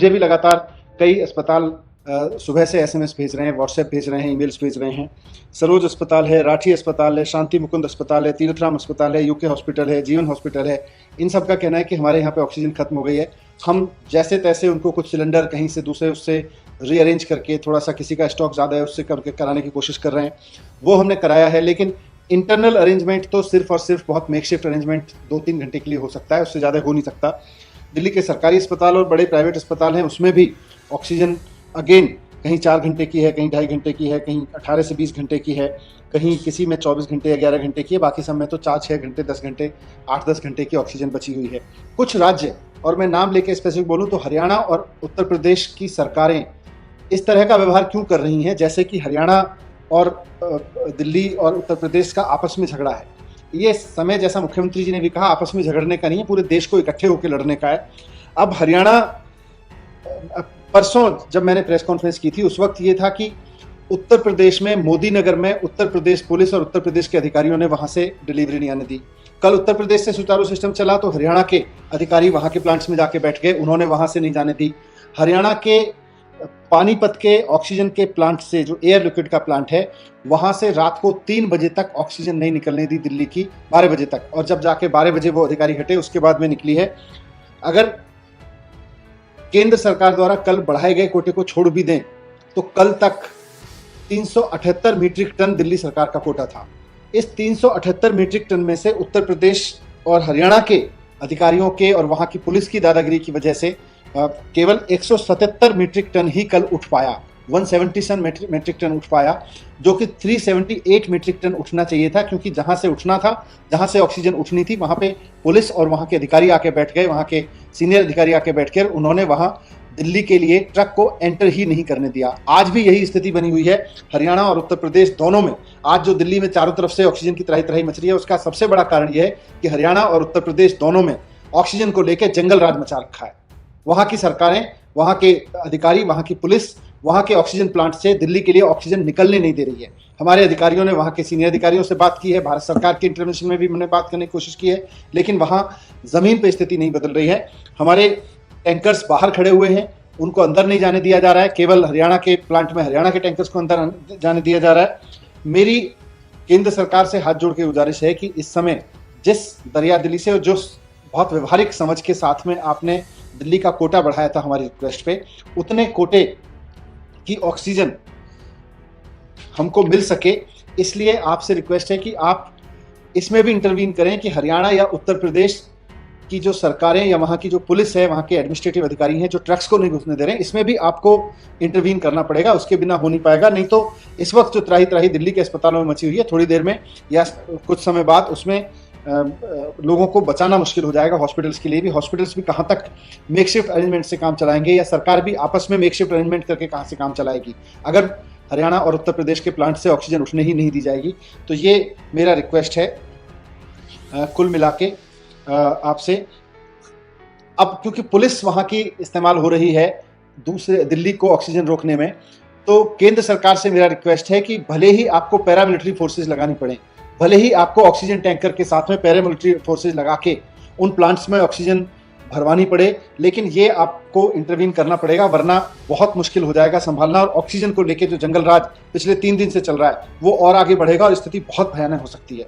मुझे भी लगातार कई अस्पताल सुबह से एसएमएस भेज रहे हैं, व्हाट्सएप भेज रहे हैं, ईमेल्स भेज रहे हैं। सरोज अस्पताल है, राठी अस्पताल है, शांति मुकुंद अस्पताल है, तीर्थराम अस्पताल है, यूके हॉस्पिटल है, जीवन हॉस्पिटल है। इन सब का कहना है कि हमारे यहाँ पे ऑक्सीजन खत्म हो गई है। हम जैसे तैसे उनको कुछ सिलेंडर कहीं से दूसरे उससे रीअरेंज करके, थोड़ा सा किसी का स्टॉक ज़्यादा है उससे करके कराने की कोशिश कर रहे हैं। वो हमने कराया है, लेकिन इंटरनल अरेंजमेंट तो सिर्फ और सिर्फ बहुत मेकशिफ्ट अरेंजमेंट 2-3 घंटे के लिए हो सकता है, उससे ज़्यादा हो नहीं सकता। दिल्ली के सरकारी अस्पताल और बड़े प्राइवेट अस्पताल हैं, उसमें भी ऑक्सीजन अगेन कहीं 4 घंटे की है, कहीं 2.5 घंटे की है, कहीं 18 से 20 घंटे की है, कहीं किसी में 24 घंटे या 11 घंटे की है, बाकी सब में तो 4-6 घंटे, 10 घंटे, 8-10 घंटे की ऑक्सीजन बची हुई है। कुछ राज्य, और मैं नाम लेके स्पेसिफिक बोलूँ तो हरियाणा और उत्तर प्रदेश की सरकारें इस तरह का व्यवहार क्यों कर रही हैं जैसे कि हरियाणा और दिल्ली और उत्तर प्रदेश का आपस में झगड़ा है। ये समय, जैसा मुख्यमंत्री जी ने भी कहा, आपस में झगड़ने का नहीं है, पूरे देश को इकट्ठे होकर लड़ने का है। अब हरियाणा, परसों जब मैंने प्रेस कॉन्फ्रेंस की थी उस वक्त ये था कि उत्तर प्रदेश में मोदी नगर में उत्तर प्रदेश पुलिस और उत्तर प्रदेश के अधिकारियों ने वहां से डिलीवरी नहीं आने दी। कल उत्तर प्रदेश से सुचारू सिस्टम चला तो हरियाणा के अधिकारी वहां के प्लांट्स में जाके बैठ गए, उन्होंने वहां से नहीं जाने दी। हरियाणा के पानीपत के ऑक्सीजन के प्लांट से, जो एयर लिक्विड का प्लांट है, वहां से रात को 3 बजे तक ऑक्सीजन नहीं निकलने दी दिल्ली की, 12 बजे तक, और जब जाके 12 बजे वो अधिकारी हटे उसके बाद में निकली है। अगर केंद्र सरकार द्वारा कल बढ़ाए गए कोटे को छोड़ भी दें तो कल तक 378 मीट्रिक टन दिल्ली सरकार का कोटा था। इस 378 मीट्रिक टन में से उत्तर प्रदेश और हरियाणा के अधिकारियों के और वहां की पुलिस की दादागिरी की वजह से केवल 177 मीट्रिक टन ही कल उठ पाया, 177 मीट्रिक टन उठ पाया, जो कि 378 मीट्रिक टन उठना चाहिए था, क्योंकि जहां से उठना था, जहां से ऑक्सीजन उठनी थी, वहां पे पुलिस और वहां के अधिकारी आके बैठ गए, वहां के सीनियर अधिकारी आके बैठ कर उन्होंने वहां दिल्ली के लिए ट्रक को एंटर ही नहीं करने दिया। आज भी यही स्थिति बनी हुई है हरियाणा और उत्तर प्रदेश दोनों में। आज जो दिल्ली में चारों तरफ से ऑक्सीजन की तराई तराई मच रही है, उसका सबसे बड़ा कारण यह है कि हरियाणा और उत्तर प्रदेश दोनों में ऑक्सीजन को लेकर जंगल राज मचा रखा है। वहां की सरकारें, वहां के अधिकारी, वहां की पुलिस वहां के ऑक्सीजन प्लांट से दिल्ली के लिए ऑक्सीजन निकलने नहीं दे रही है। हमारे अधिकारियों ने वहां के सीनियर अधिकारियों से बात की है, भारत सरकार के इंटरवेंशन में भी हमने बात करने की कोशिश की है, लेकिन वहां जमीन पे स्थिति नहीं बदल रही है। हमारे टैंकर्स बाहर खड़े हुए हैं, उनको अंदर नहीं जाने दिया जा रहा है। केवल हरियाणा के प्लांट में हरियाणा के टैंकर्स को अंदर जाने दिया जा रहा है। मेरी केंद्र सरकार से हाथ जोड़ के गुजारिश है कि इस समय जिस दरिया दिल्ली से, और जो बहुत व्यवहारिक समझ के साथ में आपने दिल्ली का कोटा बढ़ाया था हमारी रिक्वेस्ट पे, उतने कोटे की ऑक्सीजन हमको मिल सके, इसलिए आपसे रिक्वेस्ट है कि आप इसमें भी इंटरवीन करें कि हरियाणा या उत्तर प्रदेश की जो सरकारें या वहाँ की जो पुलिस है, वहाँ के एडमिनिस्ट्रेटिव अधिकारी हैं जो ट्रक्स को नहीं घुसने दे रहे हैं, इसमें भी आपको इंटरवीन करना पड़ेगा। उसके बिना हो नहीं पाएगा। नहीं तो इस वक्त जो त्राही त्राही दिल्ली के अस्पतालों में मची हुई है, थोड़ी देर में या कुछ समय बाद उसमें लोगों को बचाना मुश्किल हो जाएगा। हॉस्पिटल्स के लिए भी, हॉस्पिटल्स भी कहाँ तक मेकशिफ्ट अरेंजमेंट से काम चलाएंगे, या सरकार भी आपस में मेकशिफ्ट अरेंजमेंट करके कहाँ से काम चलाएगी, अगर हरियाणा और उत्तर प्रदेश के प्लांट से ऑक्सीजन उठने ही नहीं दी जाएगी। तो ये मेरा रिक्वेस्ट है कुल मिला के आपसे। अब क्योंकि पुलिस वहाँ की इस्तेमाल हो रही है दूसरे दिल्ली को ऑक्सीजन रोकने में, तो केंद्र सरकार से मेरा रिक्वेस्ट है कि भले ही आपको पैरामिलिट्री फोर्सेज लगानी पड़े, भले ही आपको ऑक्सीजन टैंकर के साथ में पैरामिलिट्री फोर्सेज लगा के उन प्लांट्स में ऑक्सीजन भरवानी पड़े, लेकिन ये आपको इंटरवीन करना पड़ेगा, वरना बहुत मुश्किल हो जाएगा संभालना। और ऑक्सीजन को लेके जो जंगल राज पिछले 3 दिन से चल रहा है वो और आगे बढ़ेगा और स्थिति बहुत भयानक हो सकती है।